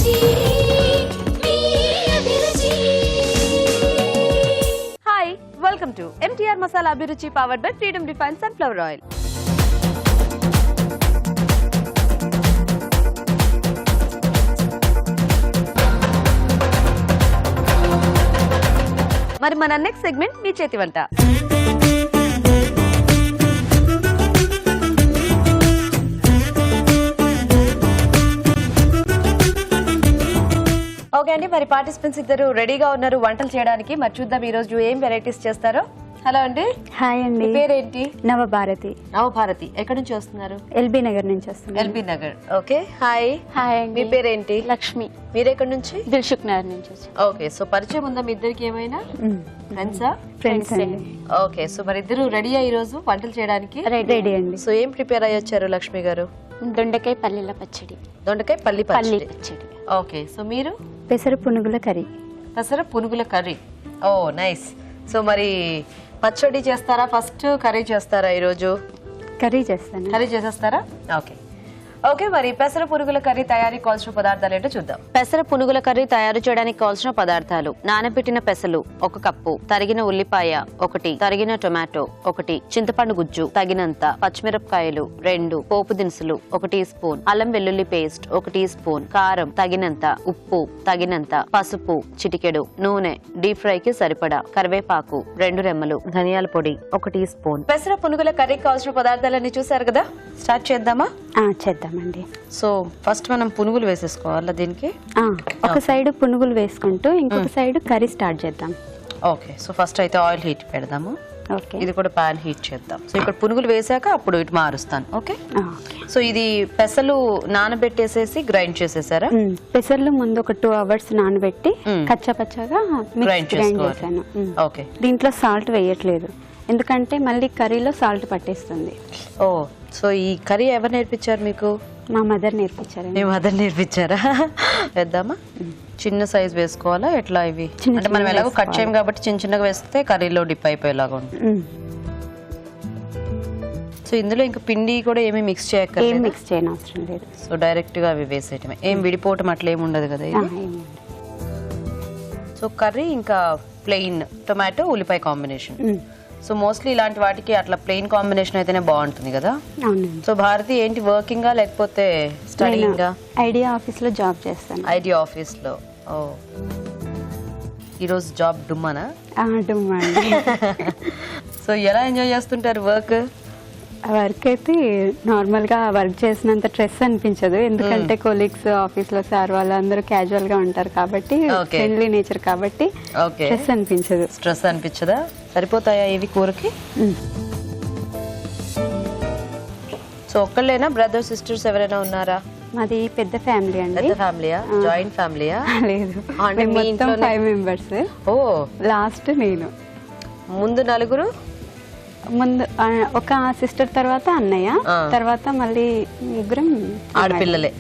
Hi, welcome to MTR Masala Abhiruchi powered by Freedom Refined Sunflower Oil. మరి మన next segment మీ చేతి వంట. Okay అండి, మరి పార్టిసిపెంట్స్ ఇద్దరు రెడీగా ఉన్నారు వంటలు చేయడానికి. మరి చూద్దాం ఈ రోజు ఏం వెరైటీస్ చేస్తారో. హలో అండి. హాయ్ అండి. పేరేంటి? నవభారతి. నవభారతి. ఎక్కడి నుంచి వస్తున్నారు? ఎల్బీ నగర్ నుంచి వస్తున్నారు. LB Nagar. Okay. Hi. Hi. మీ పేరేంటి? లక్ష్మి. మీరు ఎక్కడి నుంచి? దిల్సుఖ్ నగర్ నుంచి వచ్చాను. ఓకే, సో పరిచయం ఉందా మీ ఇద్దరికి ఏమైనా? ఫ్రెండ్సా? ఫ్రెండ్స్ అండి. ఓకే, సో మరి ఇద్దరు రెడీయా ఈ రోజు వంటలు చేయడానికి? రెడీ అండి. సో ఏం ప్రిపేర్ అయ్యి వచ్చారు లక్ష్మి గారు? దొండకాయ పల్లీల పచ్చడి. దొండకాయ పల్లి పల్లి పచ్చడి. పచ్చడి. ఓకే, సో మీరు? పెసర పునుగుల కర్రీ. పెసర పునుగుల కర్రీ. ఓ నైస్. సో మరి పచ్చడి చేస్తారా ఫస్ట్, కర్రీ చేస్తారా ఈరోజు? కర్రీ చేస్తాను. కర్రీ చేసేస్తారా? ఓకే ఓకే, మరి పెసర పునుగుల కర్రీ తయారీకి కావాల్సిన పదార్థాలు ఏంటో చూద్దాం. పెసర పునుగుల కర్రీ తయారు చేయడానికి కావాల్సిన పదార్థాలు: నానబెట్టిన పెసలు 1 కప్పు, తరిగిన ఉల్లిపాయ 1, తరిగిన టొమాటో 1, చింతపండు గుజ్జు తగినంత, పచ్చిమిరపకాయలు 2, పోపు దినుసులు 1 టీ స్పూన్, అల్లం వెల్లుల్లి పేస్ట్ 1 టీ స్పూన్, కారం తగినంత, ఉప్పు తగినంత, పసుపు చిటికెడు, నూనె డీప్ ఫ్రై కి సరిపడా, కరివేపాకు 2 రెమ్మలు, ధనియాల పొడి 1 టీ స్పూన్. పెసర పునుగుల కర్రీకి కావాల్సిన పదార్థాలన్నీ చూసారు కదా, స్టార్ట్ చేద్దామా? చేద్దామండి. సో ఫస్ట్ మనం పునుగులు వేసేసుకోవాలా దీనికి? ఒక సైడ్ పునుగులు వేసుకుంటూ ఇంకొక సైడ్ కర్రీ స్టార్ట్ చేద్దాం. ఓకే, సో ఫస్ట్ అయితే ఆయిల్ హీట్ పెడదాము. ఓకే, ఇది కూడా పాన్ హీట్ చేద్దాం. సో ఇక్కడ పునుగులు వేసాక అప్పుడు ఇటు మారుస్తాను. ఓకే. సో ఇది పెసలు నానబెట్టేసేసి గ్రైండ్ చేసేసారా? పెసర్లు ముందు ఒక 2 hours నానబెట్టి కచ్చపచ్చగా గ్రైండ్ చేశాను. ఓకే, దీంట్లో సాల్ట్ వేయట్లేదు ఎందుకంటే మళ్ళీ కర్రీలో సాల్ట్ పట్టేస్తుంది. ఓ, సో ఈ కర్రీ ఎవరు నేర్పించారు మీకు? మా మదర్ నేర్పించారు. మీ మదర్ నేర్పించారా? వేద్దామా? చిన్న సైజ్ వేసుకోవాలా ఎట్లా? ఇవి అంటే మనం ఎలాగో కట్ చేయం కాబట్టి చిన్న చిన్నగా వేస్తే కర్రీలో డిప్ అయిపోయేలాగా ఉంటుంది. సో ఇందులో ఇంకా పిండి కూడా ఏమీ మిక్స్ చేయక్కర్లేదు? మిక్స్ చేయనవసరం లేదు. సో డైరెక్ట్ గా అవి వేసేయటమే, ఏం విడిపోవటం అట్లా ఏమి ఉండదు కదా ఇది? సో కర్రీ ఇంకా ప్లెయిన్ టొమాటో ఉల్లిపాయ కాంబినేషన్. సో మోస్ట్లీ ఇలాంటి వాటికి అట్లా ప్లెయిన్ కాంబినేషన్ అయితేనే బాగుంటుంది కదా. సో భారతి ఏంటి, వర్కింగా లేకపోతే స్టడీయింగా? ఐడియా ఆఫీస్ లో జాబ్ చేస్తాను. ఐడియా ఆఫీస్ లో. ఓ, ఈరోజు జాబ్ డుమ్మానా? డుమ్మా. సో ఎలా ఎంజాయ్ చేస్తుంటారు వర్క్? వర్క్ అయితే నార్మల్ గా వర్క్ చేసినంత స్ట్రెస్ అనిపించదు, ఎందుకంటే కొలీగ్స్ ఆఫీస్ లో సార్ వాళ్ళు అందరూ క్యాజువల్ గా ఉంటారు కాబట్టి, ఫ్రెండ్లీ నేచర్ కాబట్టి స్ట్రెస్ అనిపించదు. స్ట్రెస్ అనిపించదా? సరిపోతాయా ఇవి కూరకి? సో ఒక్కళ్ళేనా, బ్రదర్ సిస్టర్స్ ఎవరైనా ఉన్నారా? మాది పెద్ద ఫ్యామిలీ అండి. పెద్ద ఫ్యామిలీయా? జాయింట్ ఫ్యామిలీయా? లేదు, మొత్తం 5 members. ఓ, లాస్ట్ నేను. ముందు నలుగురు? ముందు ఒక సిస్టర్, తర్వాత అన్నయ్య, తర్వాత మళ్ళీ ముగ్గురం ఆడపిల్లలే.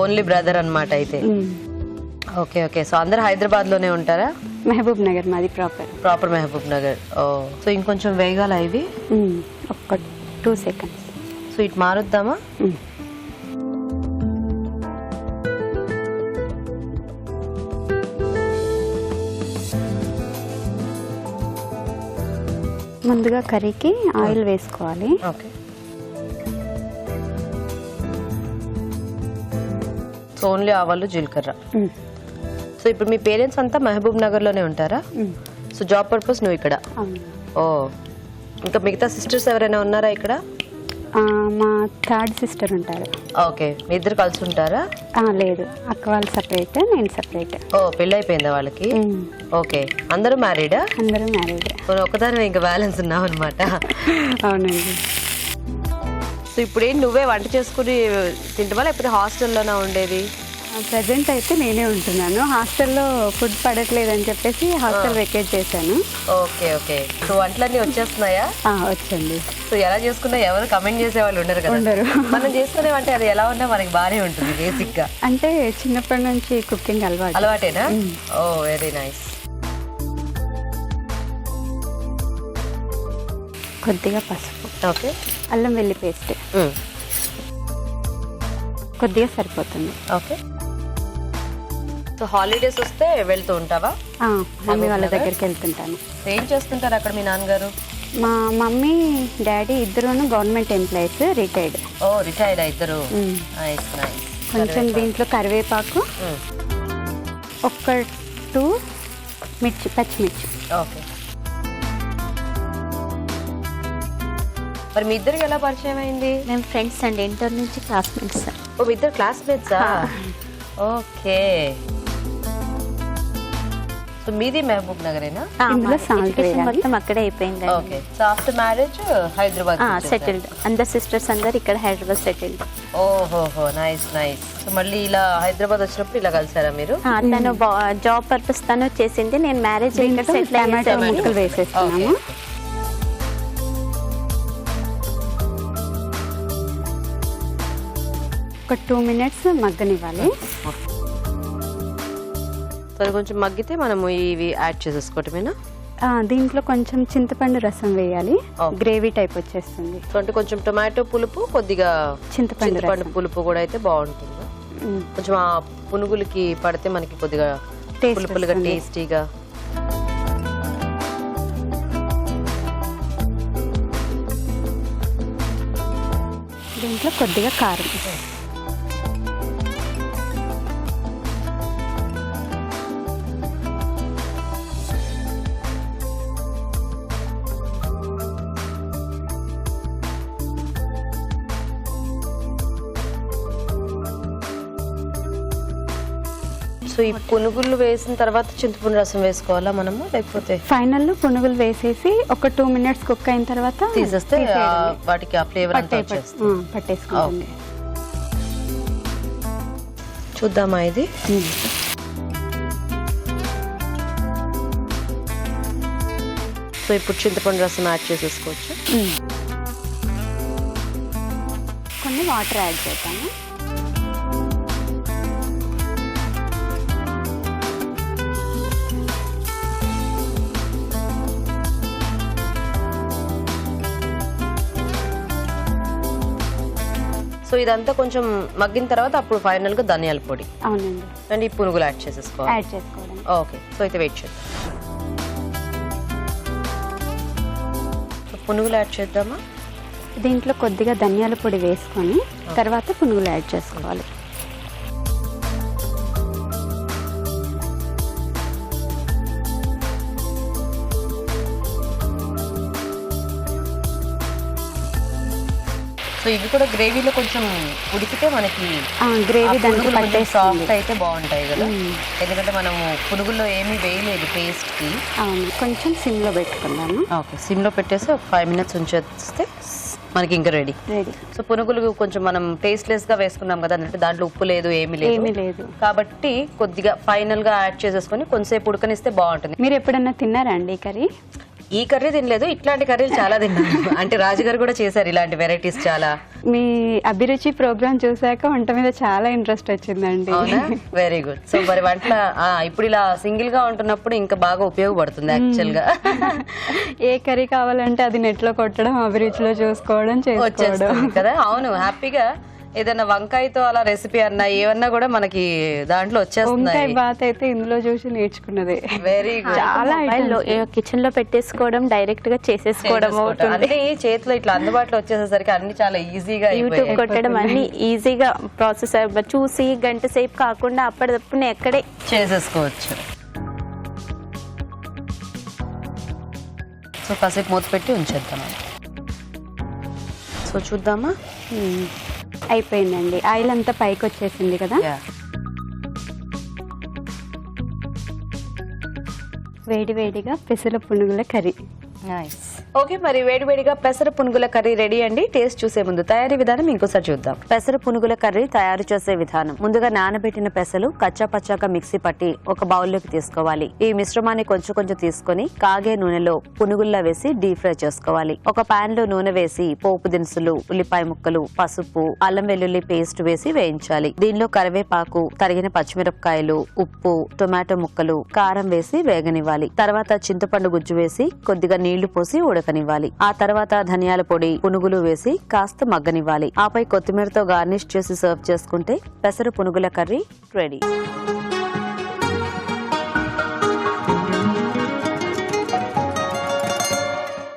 ఓన్లీ బ్రదర్ అన్నమాట అయితే. ఓకే ఓకే, సో అందరు హైదరాబాద్ లోనే ఉంటారా? మహబూబ్ నగర్ మాది ప్రాపర్ మహబూబ్ నగర్. ఓ, సో ఇంకొంచెం వేగాల ఇవి? ఒక 2 seconds. సో ఇటు మారుద్దామా? ముందుగా కర్రీకి ఆయిల్ వేసుకోవాలి. ఓకే, సో ఓన్లీ ఆవాలు జీలకర్ర. సో ఇప్పుడు మీ పేరెంట్స్ అంతా మహబూబ్ నగర్ లోనే ఉంటారా? సో జాబ్ పర్పస్ నువ్వు ఇక్కడ? ఓ, ఇంకా మిగతా సిస్టర్స్ ఎవరైనా ఉన్నారా ఇక్కడ? మా థర్డ్ సిస్టర్ ఉంటారు. ఓకే, మీ ఇద్దరు కలిసి ఉంటారా? లేదు, అక్క వాళ్ళు సపరేట్, నేను సపరేట్. ఓ, పెళ్ళి అయిపోయిందా వాళ్ళకి? ఓకే, అందరూ మ్యారీడా? అందరూ మ్యారీడ్. ఒకదాని ఇంకా బ్యాలెన్స్ ఉన్నావు అనమాట. అవునండి. సో ఇప్పుడు ఏంటి, నువ్వే వంట చేసుకుని తింటావా లేకపోతే హాస్టల్లోనే ఉండేది? ప్రజెంట్ అయితే నేనే ఉంటున్నాను. హాస్టల్లో ఫుడ్ పడట్లేదని చెప్పేసి హాస్టల్ వెకేట్ చేశాను. ఓకే ఓకే, సో వంటలన్నీ వచ్చేస్తున్నాయా? వచ్చండి. సో ఎలా చేసుకున్నా ఎవరు కమెంట్ చేసే వాళ్ళు ఉండరు కదా. ఉండరు. మనం చేసుకునే వంట అది ఎలా ఉన్నా మనకి బాగానే ఉంటుంది బేసిక్ గా. అంటే చిన్నప్పటి నుంచి కుకింగ్ అలవాటేనా? ఓ, వెరీ నైస్. కొద్దిగా పసుపు. ఓకే, అల్లం వెల్లి పేస్ట్ కొద్దిగా సరిపోతుంది. ఓకే, సో హాలిడేస్ వస్తే వెళ్తూ ఉంటావా? మమ్మీ వాళ్ళ దగ్గరికి వెళ్తుంటాను. ఏం చేస్తుంటారు అక్కడ మీ నాన్నగారు? మా మమ్మీ డాడీ ఇద్దరును గవర్నమెంట్ ఎంప్లాయీస్, రిటైర్డ్. ఓ రిటైర్డ్ ఇద్దరు. Nice nice. కొంచెం దీంట్లో కరివేపాకు, ఒక 2 పచ్చిమిర్చి. ఓకే. మరి మీ ఇద్దరికి ఎలా పరిచయం అయింది? మేము ఫ్రెండ్స్ అండి, ఇంటర్ నుంచి క్లాస్మేట్స్. ఓ మీ ఇద్దరు క్లాస్మేట్సా? ఓకే. సో మీది మహబూబ్ నగరేనా? ఇందులో సాల్ట్ వేయాలి. మొత్తం అక్కడే అయిపోయింది. Okay. So after marriage Hyderabad settled. అందరు సిస్టర్స్ అందరు ఇక్కడ హైదరాబాద్ సెటిల్డ్. ఓహోహో నైస్ నైస్. సో మళ్ళీ ఇలా హైదరాబాద్ వచ్చినప్పుడు ఇలా కలిసారా మీరు? తను జాబ్ పర్పస్ తను చేసింది, నేను మ్యారేజ్ ఇక్కడ సెటిల్ టమాటో ముక్కలు వేసేస్తున్నాము. ఒక 2 minutes మగ్గనివ్వాలి. సో కొంచెం మగ్గితే మనము ఇవి యాడ్ చేసేసుకోవటమేనా? దీంట్లో కొంచెం చింతపండు రసం వేయాలి, గ్రేవీ టైప్ వచ్చేస్తుంది. సో అంటే కొంచెం టొమాటో పులుపు, కొద్దిగా చింతపండు పులుపు కూడా అయితే బాగుంటుంది. కొంచెం ఆ పునుగులకి పడితే మనకి కొద్దిగా పులుపులుగా టేస్టీగా. దీంట్లో కొద్దిగా కారం. సో ఈ పునుగులు వేసిన తర్వాత చింతపండు రసం వేసుకోవాలా మనము, లేకపోతే ఫైనల్ పునుగులు వేసేసి ఒక 2 minutes కుక్ అయిన తర్వాత తీసేస్తే వాటికి ఆ ఫ్లేవర్ అంతా వచ్చేస్తుంది. పట్టేసుకుంటుంది. చూద్దామా ఇది? సో ఇప్పుడు చింతపండు రసం యాడ్ చేసేసుకోవచ్చు. కొన్ని వాటర్ యాడ్ చేద్దాము. సో ఇదంతా కొంచెం మగ్గిన తర్వాత అప్పుడు ఫైనల్ గా ధనియాల పొడి. అవునండి. అండ్ ఈ పునుగులు యాడ్ చేసేసుకోవాలి. యాడ్ చేసుకోవడం. ఓకే. సో అయితే వెయిట్ చేద్దాం. సో పునుగులు యాడ్ చేద్దామా? దీంట్లో కొద్దిగా ధనియాల పొడి వేసుకొని తర్వాత పునుగులు యాడ్ చేసుకోవాలి. సో ఇవి కూడా గ్రేవీలో కొంచెం ఉడికితే మనకి గ్రేవీ దానికి పట్టేస్తుంది. సాఫ్ట్ అయితే బాగుంటాయి కదా, ఎందుకంటే మనము పునుగుల్లో ఏమీ వేయలేదు పేస్ట్ కి. అవును, కొంచెం సిమ్ లో పెట్టుకున్నాము. ఓకే, సిమ్ లో పెట్టేసి ఒక 5 minutes ఉంచేస్తే మనకి ఇంకా రెడీ. సో పునుగులు కొంచెం మనం టేస్ట్లెస్ గా వేసుకున్నాం కదా, అంటే దాంట్లో ఉప్పు లేదు ఏమీ లేదు కాబట్టి కొద్దిగా ఫైనల్ గా యాడ్ చేసేసుకొని కొంతసేపు ఉడకనిస్తే బాగుంటుంది. మీరు ఎప్పుడన్నా తిన్నారా అండి ఈ కర్రీ? ఈ కర్రీ తినలేదు, ఇట్లాంటి కర్రీలు చాలా తిన్నాను. అంటే రాజుగారు కూడా చేశారు ఇలాంటి వెరైటీస్ చాలా. మీ అభిరుచి ప్రోగ్రామ్ చూసాక వంట మీద చాలా ఇంట్రెస్ట్ వచ్చిందండి. Very good. సో మరి వంట ఇప్పుడు ఇలా సింగిల్ గా ఉంటున్నప్పుడు ఇంకా బాగా ఉపయోగపడుతుంది యాక్చువల్ గా. ఏ కర్రీ కావాలంటే అది నెట్ లో కొట్టడం, అభిరుచిలో చూసుకోవడం, చేసుకోవడం కదా. అవును, హ్యాపీగా ఏదైనా వంకాయతో అలా రెసిపీ అన్నా ఏమన్నా కూడా మనకి దాంట్లో వచ్చేస్తుంది. వంకాయ బాత్ అయితే ఇందులో చూసి నేర్చుకున్నది. Very good. చాలా కిచెన్ లో పెట్టేసుకోవడం, డైరెక్ట్ గా చేసేసుకోవడం అన్ని చేతిలో ఇట్లా అందుబాటులో వచ్చేసేసరికి అన్ని చాలా ఈజీగా, యూట్యూబ్ కొట్టడం అన్ని ఈజీగా ప్రాసెస్ చూసి గంట సేపు కాకుండా అప్పటిదప్పుడు ఎక్కడే చేసేసుకోవచ్చు. సో కాసేపు మూత పెట్టి ఉంచేద్దాం. సో చూద్దామా? అయిపోయిందండి. ఆయిల్ అంతా పైకి వచ్చేసింది కదా. వేడి వేడిగా పెసర పునుగుల కర్రీ. నైస్. ఓకే, మరి వేడివేడిగా పెసర పునుగుల కర్రీ రెడీ అండి. టేస్ట్ చూసే ముందు తయారీ విధానం ఇంకోసారి చూద్దాం. పెసర పునుగుల కర్రీ తయారు చేసే విధానం: ముందుగా నానబెట్టిన పెసలు కచ్చా పచ్చాగా మిక్సీ పట్టి ఒక బౌల్లోకి తీసుకోవాలి. ఈ మిశ్రమాన్ని కొంచెం కొంచెం తీసుకొని కాగే నూనెలో పునుగుల్లా వేసి డీప్ ఫ్రై చేసుకోవాలి. ఒక పాన్ లో నూనె వేసి పోపు దినుసులు, ఉల్లిపాయ ముక్కలు, పసుపు, అల్లం వెల్లుల్లి పేస్ట్ వేసి వేయించాలి. దీనిలో కరివేపాకు, తరిగిన పచ్చిమిరపకాయలు, ఉప్పు, టొమాటో ముక్కలు, కారం వేసి వేగనివ్వాలి. తర్వాత చింతపండు గుజ్జు వేసి కొద్దిగా నీళ్లు పోసి ఉడకనివ్వాలి. ఆ తర్వాత ధనియాల పొడి, పునుగులు వేసి కాస్త మగ్గనివ్వాలి. ఆపై కొత్తిమీరతో గార్నిష్ చేసి సర్వ్ చేసుకుంటే పెసర పునుగుల కర్రీ రెడీ.